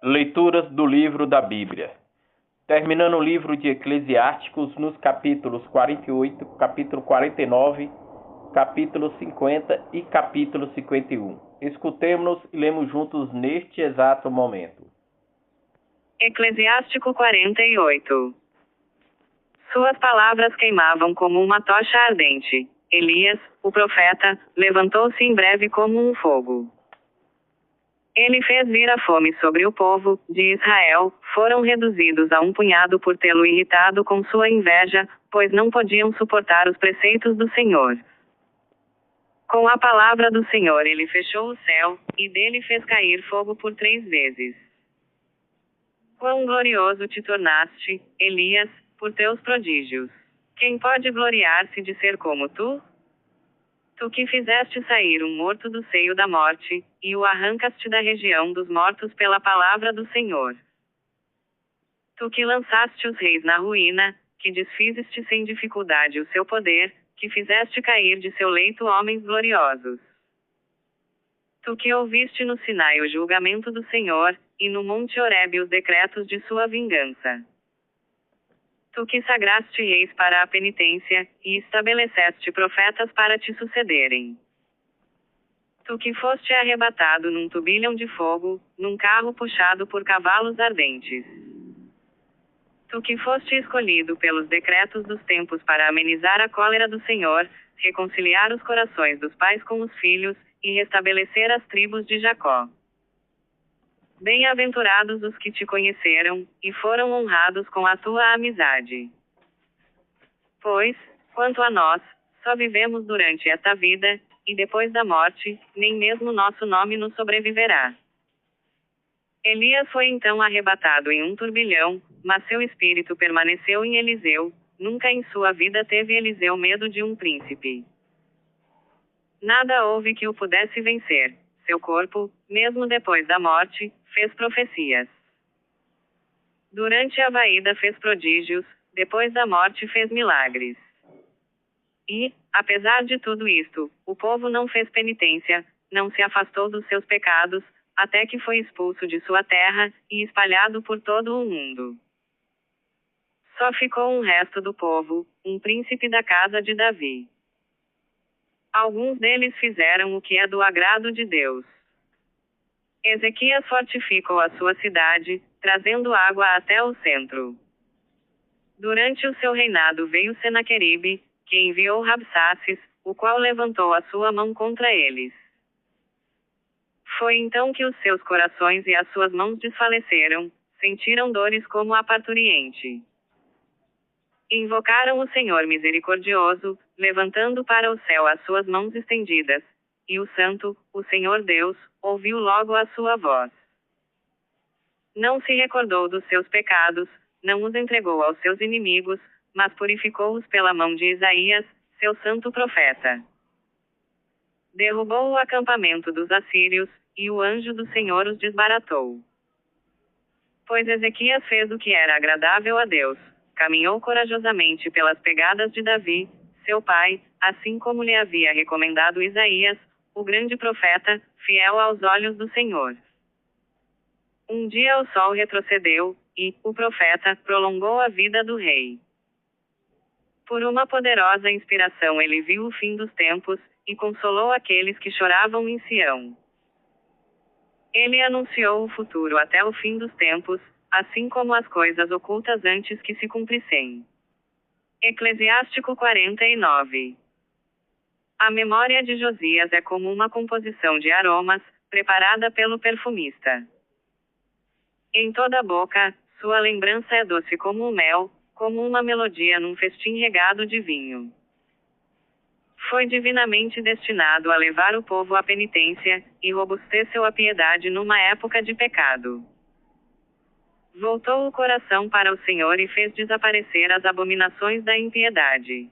Leituras do livro da Bíblia. Terminando o livro de Eclesiásticos nos capítulos 48, capítulo 49, capítulo 50 e capítulo 51. Escutemos e lemos juntos neste exato momento. Eclesiástico 48. Suas palavras queimavam como uma tocha ardente. Elias, o profeta, levantou-se em breve como um fogo. Ele fez vir a fome sobre o povo de Israel, foram reduzidos a um punhado por tê-lo irritado com sua inveja, pois não podiam suportar os preceitos do Senhor. Com a palavra do Senhor ele fechou o céu, e dele fez cair fogo por 3 vezes. Quão glorioso te tornaste, Elias, por teus prodígios! Quem pode gloriar-se de ser como tu? Tu que fizeste sair um morto do seio da morte, e o arrancaste da região dos mortos pela palavra do Senhor. Tu que lançaste os reis na ruína, que desfizeste sem dificuldade o seu poder, que fizeste cair de seu leito homens gloriosos. Tu que ouviste no Sinai o julgamento do Senhor, e no monte Horebe os decretos de sua vingança. Tu que sagraste reis para a penitência, e estabeleceste profetas para te sucederem. Tu que foste arrebatado num turbilhão de fogo, num carro puxado por cavalos ardentes. Tu que foste escolhido pelos decretos dos tempos para amenizar a cólera do Senhor, reconciliar os corações dos pais com os filhos, e restabelecer as tribos de Jacó. Bem-aventurados os que te conheceram, e foram honrados com a tua amizade. Pois, quanto a nós, só vivemos durante esta vida, e depois da morte, nem mesmo nosso nome nos sobreviverá. Elias foi então arrebatado em um turbilhão, mas seu espírito permaneceu em Eliseu. Nunca em sua vida teve Eliseu medo de um príncipe. Nada houve que o pudesse vencer. Seu corpo, mesmo depois da morte, fez profecias. Durante a vaída fez prodígios, depois da morte fez milagres. E, apesar de tudo isto, o povo não fez penitência, não se afastou dos seus pecados, até que foi expulso de sua terra, e espalhado por todo o mundo. Só ficou um resto do povo, um príncipe da casa de Davi. Alguns deles fizeram o que é do agrado de Deus. Ezequias fortificou a sua cidade, trazendo água até o centro. Durante o seu reinado veio Senaqueribe, que enviou Rabsaces, o qual levantou a sua mão contra eles. Foi então que os seus corações e as suas mãos desfaleceram, sentiram dores como a parturiente. Invocaram o Senhor misericordioso, levantando para o céu as suas mãos estendidas, e o Santo, o Senhor Deus, ouviu logo a sua voz. Não se recordou dos seus pecados, não os entregou aos seus inimigos, mas purificou-os pela mão de Isaías, seu santo profeta. Derrubou o acampamento dos assírios, e o anjo do Senhor os desbaratou. Pois Ezequias fez o que era agradável a Deus, caminhou corajosamente pelas pegadas de Davi, seu pai, assim como lhe havia recomendado Isaías, o grande profeta, fiel aos olhos do Senhor. Um dia o sol retrocedeu, e o profeta prolongou a vida do rei. Por uma poderosa inspiração ele viu o fim dos tempos, e consolou aqueles que choravam em Sião. Ele anunciou o futuro até o fim dos tempos, assim como as coisas ocultas antes que se cumprissem. Eclesiástico 49. A memória de Josias é como uma composição de aromas, preparada pelo perfumista. Em toda a boca, sua lembrança é doce como o mel, como uma melodia num festim regado de vinho. Foi divinamente destinado a levar o povo à penitência, e robusteceu a piedade numa época de pecado. Voltou o coração para o Senhor e fez desaparecer as abominações da impiedade.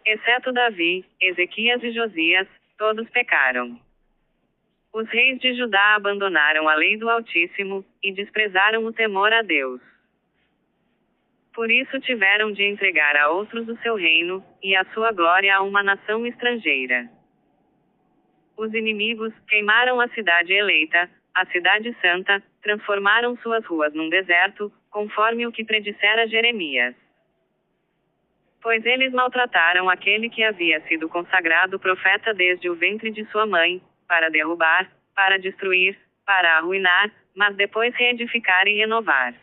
Exceto Davi, Ezequias e Josias, todos pecaram. Os reis de Judá abandonaram a lei do Altíssimo, e desprezaram o temor a Deus. Por isso tiveram de entregar a outros o seu reino, e a sua glória a uma nação estrangeira. Os inimigos queimaram a cidade eleita, a cidade santa, transformaram suas ruas num deserto, conforme o que predissera Jeremias. Pois eles maltrataram aquele que havia sido consagrado profeta desde o ventre de sua mãe, para derrubar, para destruir, para arruinar, mas depois reedificar e renovar.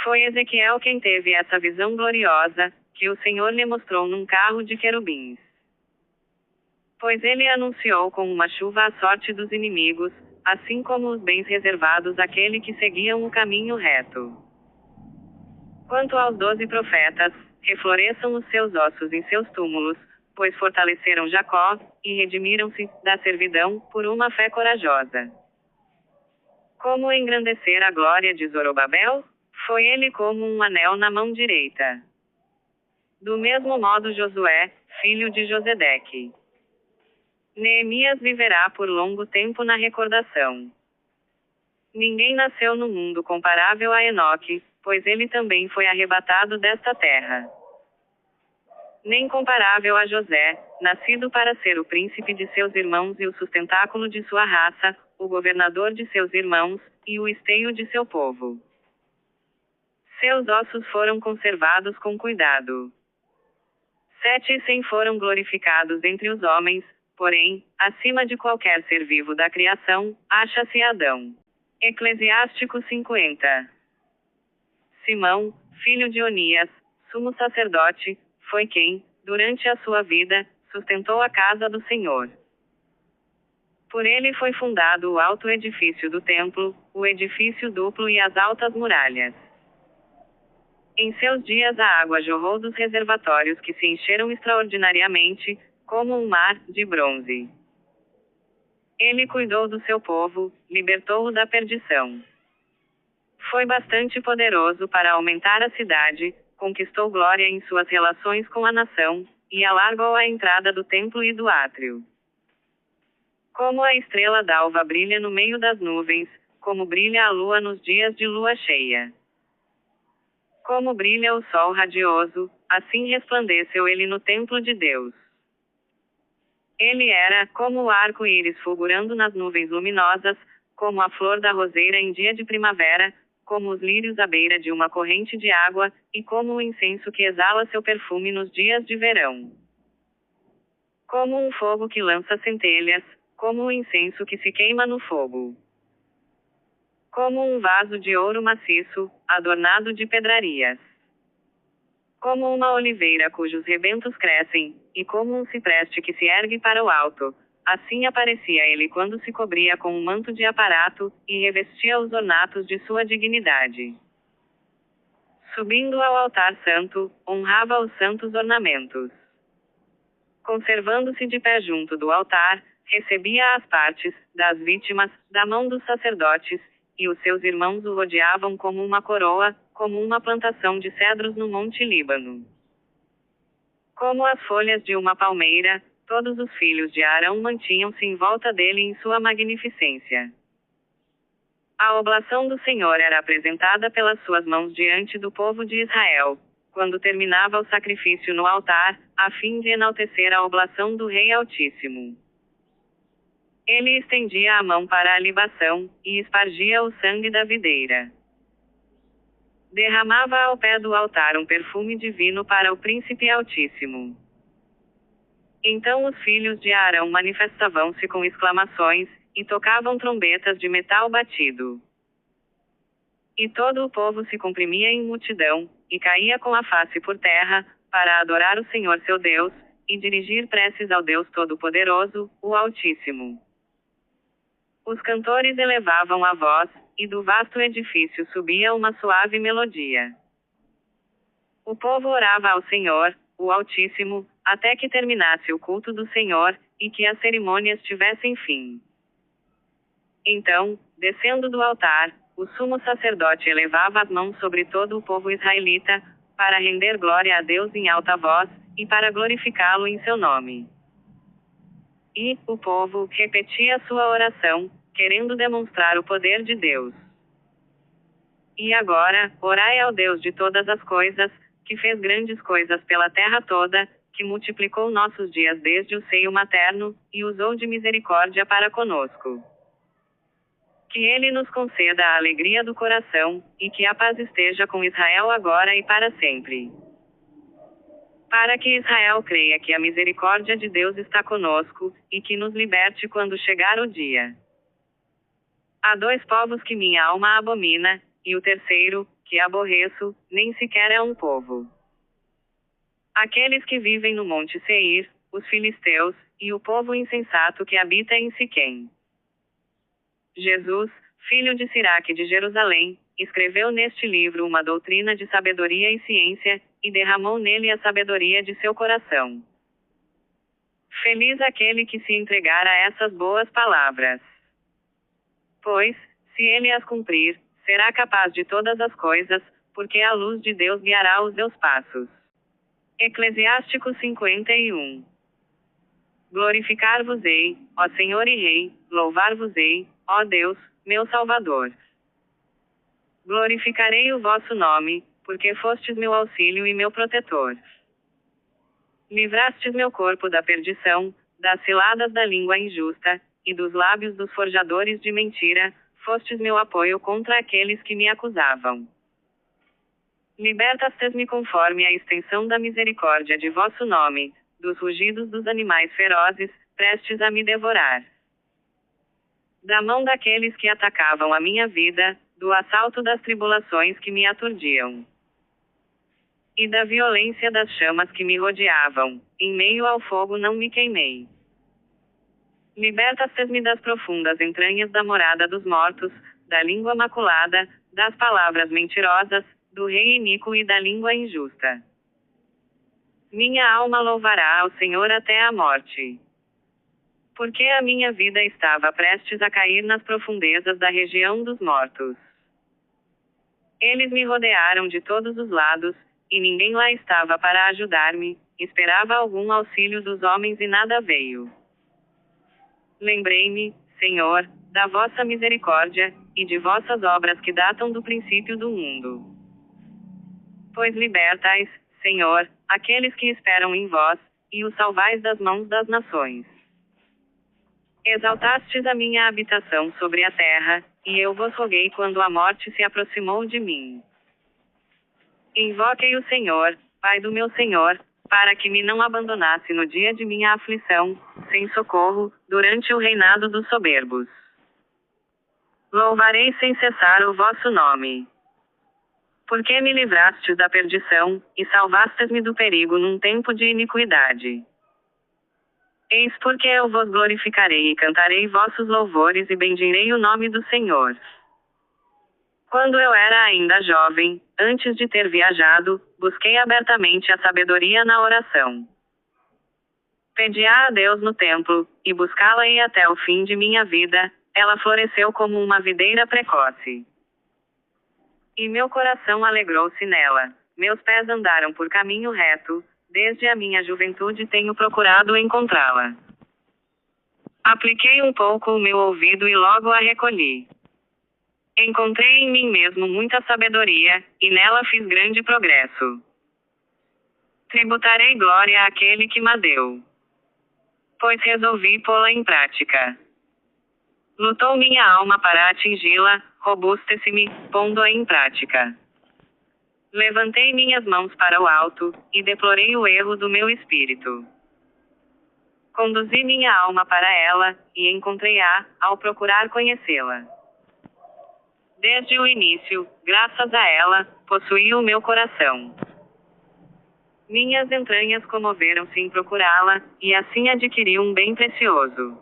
Foi Ezequiel quem teve essa visão gloriosa, que o Senhor lhe mostrou num carro de querubins. Pois ele anunciou com uma chuva a sorte dos inimigos, assim como os bens reservados àquele que seguiam o caminho reto. Quanto aos 12 profetas, refloresçam os seus ossos em seus túmulos, pois fortaleceram Jacó, e redimiram-se da servidão, por uma fé corajosa. Como engrandecer a glória de Zorobabel? Foi ele como um anel na mão direita. Do mesmo modo Josué, filho de Josedeque. Neemias viverá por longo tempo na recordação. Ninguém nasceu no mundo comparável a Enoque, pois ele também foi arrebatado desta terra. Nem comparável a José, nascido para ser o príncipe de seus irmãos e o sustentáculo de sua raça, o governador de seus irmãos, e o esteio de seu povo. Seus ossos foram conservados com cuidado. 700 foram glorificados entre os homens, porém, acima de qualquer ser vivo da criação, acha-se Adão. Eclesiástico 50. Simão, filho de Onias, sumo sacerdote, foi quem, durante a sua vida, sustentou a casa do Senhor. Por ele foi fundado o alto edifício do templo, o edifício duplo e as altas muralhas. Em seus dias a água jorrou dos reservatórios que se encheram extraordinariamente, como um mar, de bronze. Ele cuidou do seu povo, libertou-o da perdição. Foi bastante poderoso para aumentar a cidade, conquistou glória em suas relações com a nação, e alargou a entrada do templo e do átrio. Como a estrela d'alva brilha no meio das nuvens, como brilha a lua nos dias de lua cheia. Como brilha o sol radioso, assim resplandeceu ele no templo de Deus. Ele era, como o arco-íris fulgurando nas nuvens luminosas, como a flor da roseira em dia de primavera, como os lírios à beira de uma corrente de água, e como o incenso que exala seu perfume nos dias de verão. Como um fogo que lança centelhas, como o incenso que se queima no fogo. Como um vaso de ouro maciço, adornado de pedrarias. Como uma oliveira cujos rebentos crescem, e como um cipreste que se ergue para o alto, assim aparecia ele quando se cobria com um manto de aparato, e revestia os ornatos de sua dignidade. Subindo ao altar santo, honrava os santos ornamentos. Conservando-se de pé junto do altar, recebia as partes, das vítimas, da mão dos sacerdotes, e os seus irmãos o rodeavam como uma coroa, como uma plantação de cedros no Monte Líbano. Como as folhas de uma palmeira, todos os filhos de Arão mantinham-se em volta dele em sua magnificência. A oblação do Senhor era apresentada pelas suas mãos diante do povo de Israel, quando terminava o sacrifício no altar, a fim de enaltecer a oblação do Rei Altíssimo. Ele estendia a mão para a libação, e espargia o sangue da videira. Derramava ao pé do altar um perfume divino para o Príncipe Altíssimo. Então os filhos de Arão manifestavam-se com exclamações, e tocavam trombetas de metal batido. E todo o povo se comprimia em multidão, e caía com a face por terra, para adorar o Senhor seu Deus, e dirigir preces ao Deus Todo-Poderoso, o Altíssimo. Os cantores elevavam a voz, e do vasto edifício subia uma suave melodia. O povo orava ao Senhor, o Altíssimo, até que terminasse o culto do Senhor, e que as cerimônias tivessem fim. Então, descendo do altar, o sumo sacerdote elevava as mãos sobre todo o povo israelita, para render glória a Deus em alta voz, e para glorificá-lo em seu nome. E, o povo, repetia sua oração, querendo demonstrar o poder de Deus. E agora, orai ao Deus de todas as coisas, que fez grandes coisas pela terra toda, que multiplicou nossos dias desde o seio materno, e usou de misericórdia para conosco. Que ele nos conceda a alegria do coração, e que a paz esteja com Israel agora e para sempre. Para que Israel creia que a misericórdia de Deus está conosco, e que nos liberte quando chegar o dia. Há dois povos que minha alma abomina, e o terceiro, que aborreço, nem sequer é um povo. Aqueles que vivem no monte Seir, os filisteus, e o povo insensato que habita em Siquém. Jesus, filho de Siraque de Jerusalém, escreveu neste livro uma doutrina de sabedoria e ciência, e derramou nele a sabedoria de seu coração. Feliz aquele que se entregar a essas boas palavras. Pois, se ele as cumprir, será capaz de todas as coisas, porque a luz de Deus guiará os seus passos. Eclesiástico 51. Glorificar-vos-ei, ó Senhor e Rei, louvar-vos-ei, ó Deus, meu Salvador. Glorificarei o vosso nome, porque fostes meu auxílio e meu protetor. Livrastes meu corpo da perdição, das ciladas da língua injusta, e dos lábios dos forjadores de mentira, fostes meu apoio contra aqueles que me acusavam. Libertastes-me conforme a extensão da misericórdia de vosso nome, dos rugidos dos animais ferozes, prestes a me devorar. Da mão daqueles que atacavam a minha vida, do assalto das tribulações que me aturdiam. E da violência das chamas que me rodeavam, em meio ao fogo não me queimei. Libertastes-me das profundas entranhas da morada dos mortos, da língua maculada, das palavras mentirosas, do rei iníquo e da língua injusta. Minha alma louvará ao Senhor até a morte. Porque a minha vida estava prestes a cair nas profundezas da região dos mortos. Eles me rodearam de todos os lados, e ninguém lá estava para ajudar-me, esperava algum auxílio dos homens e nada veio. Lembrei-me, Senhor, da vossa misericórdia, e de vossas obras que datam do princípio do mundo. Pois libertais, Senhor, aqueles que esperam em vós, e os salvais das mãos das nações. Exaltastes a minha habitação sobre a terra, e eu vos roguei quando a morte se aproximou de mim. Invoquei o Senhor, Pai do meu Senhor, para que me não abandonasse no dia de minha aflição, sem socorro, durante o reinado dos soberbos. Louvarei sem cessar o vosso nome. Porque me livrastes da perdição, e salvastes-me do perigo num tempo de iniquidade. Eis porque eu vos glorificarei e cantarei vossos louvores e bendirei o nome do Senhor. Quando eu era ainda jovem, antes de ter viajado, busquei abertamente a sabedoria na oração. Pedi-a a Deus no templo, e buscá-la-ei até o fim de minha vida, ela floresceu como uma videira precoce. E meu coração alegrou-se nela, meus pés andaram por caminho reto, desde a minha juventude tenho procurado encontrá-la. Apliquei um pouco o meu ouvido e logo a recolhi. Encontrei em mim mesmo muita sabedoria, e nela fiz grande progresso. Tributarei glória àquele que me deu. Pois resolvi pô-la em prática. Lutou minha alma para atingi-la, robustece-me, pondo-a em prática. Levantei minhas mãos para o alto, e deplorei o erro do meu espírito. Conduzi minha alma para ela, e encontrei-a, ao procurar conhecê-la. Desde o início, graças a ela, possuí o meu coração. Minhas entranhas comoveram-se em procurá-la, e assim adquiri um bem precioso.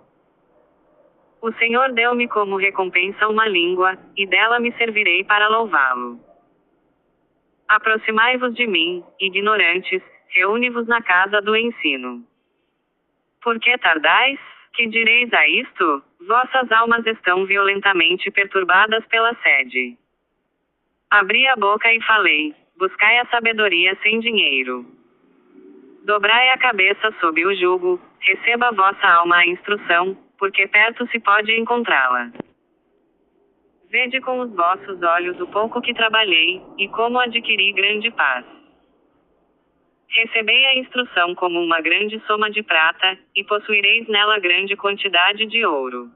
O Senhor deu-me como recompensa uma língua, e dela me servirei para louvá-lo. Aproximai-vos de mim, ignorantes, reúne-vos na casa do ensino. Por que tardais? Que direis a isto? Vossas almas estão violentamente perturbadas pela sede. Abri a boca e falei, buscai a sabedoria sem dinheiro. Dobrai a cabeça sob o jugo, receba a vossa alma a instrução, porque perto se pode encontrá-la. Vede com os vossos olhos o pouco que trabalhei, e como adquiri grande paz. Recebei a instrução como uma grande soma de prata, e possuireis nela grande quantidade de ouro.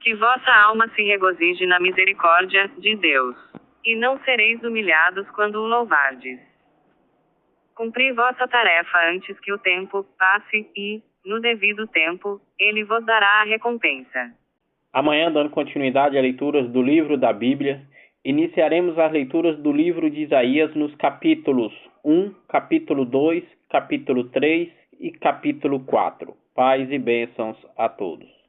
Que vossa alma se regozije na misericórdia de Deus. E não sereis humilhados quando o louvardes. Cumpri vossa tarefa antes que o tempo passe, e, no devido tempo, ele vos dará a recompensa. Amanhã, dando continuidade a leituras do livro da Bíblia, iniciaremos as leituras do livro de Isaías nos capítulos 1, capítulo 2, capítulo 3 e capítulo 4. Paz e bênçãos a todos.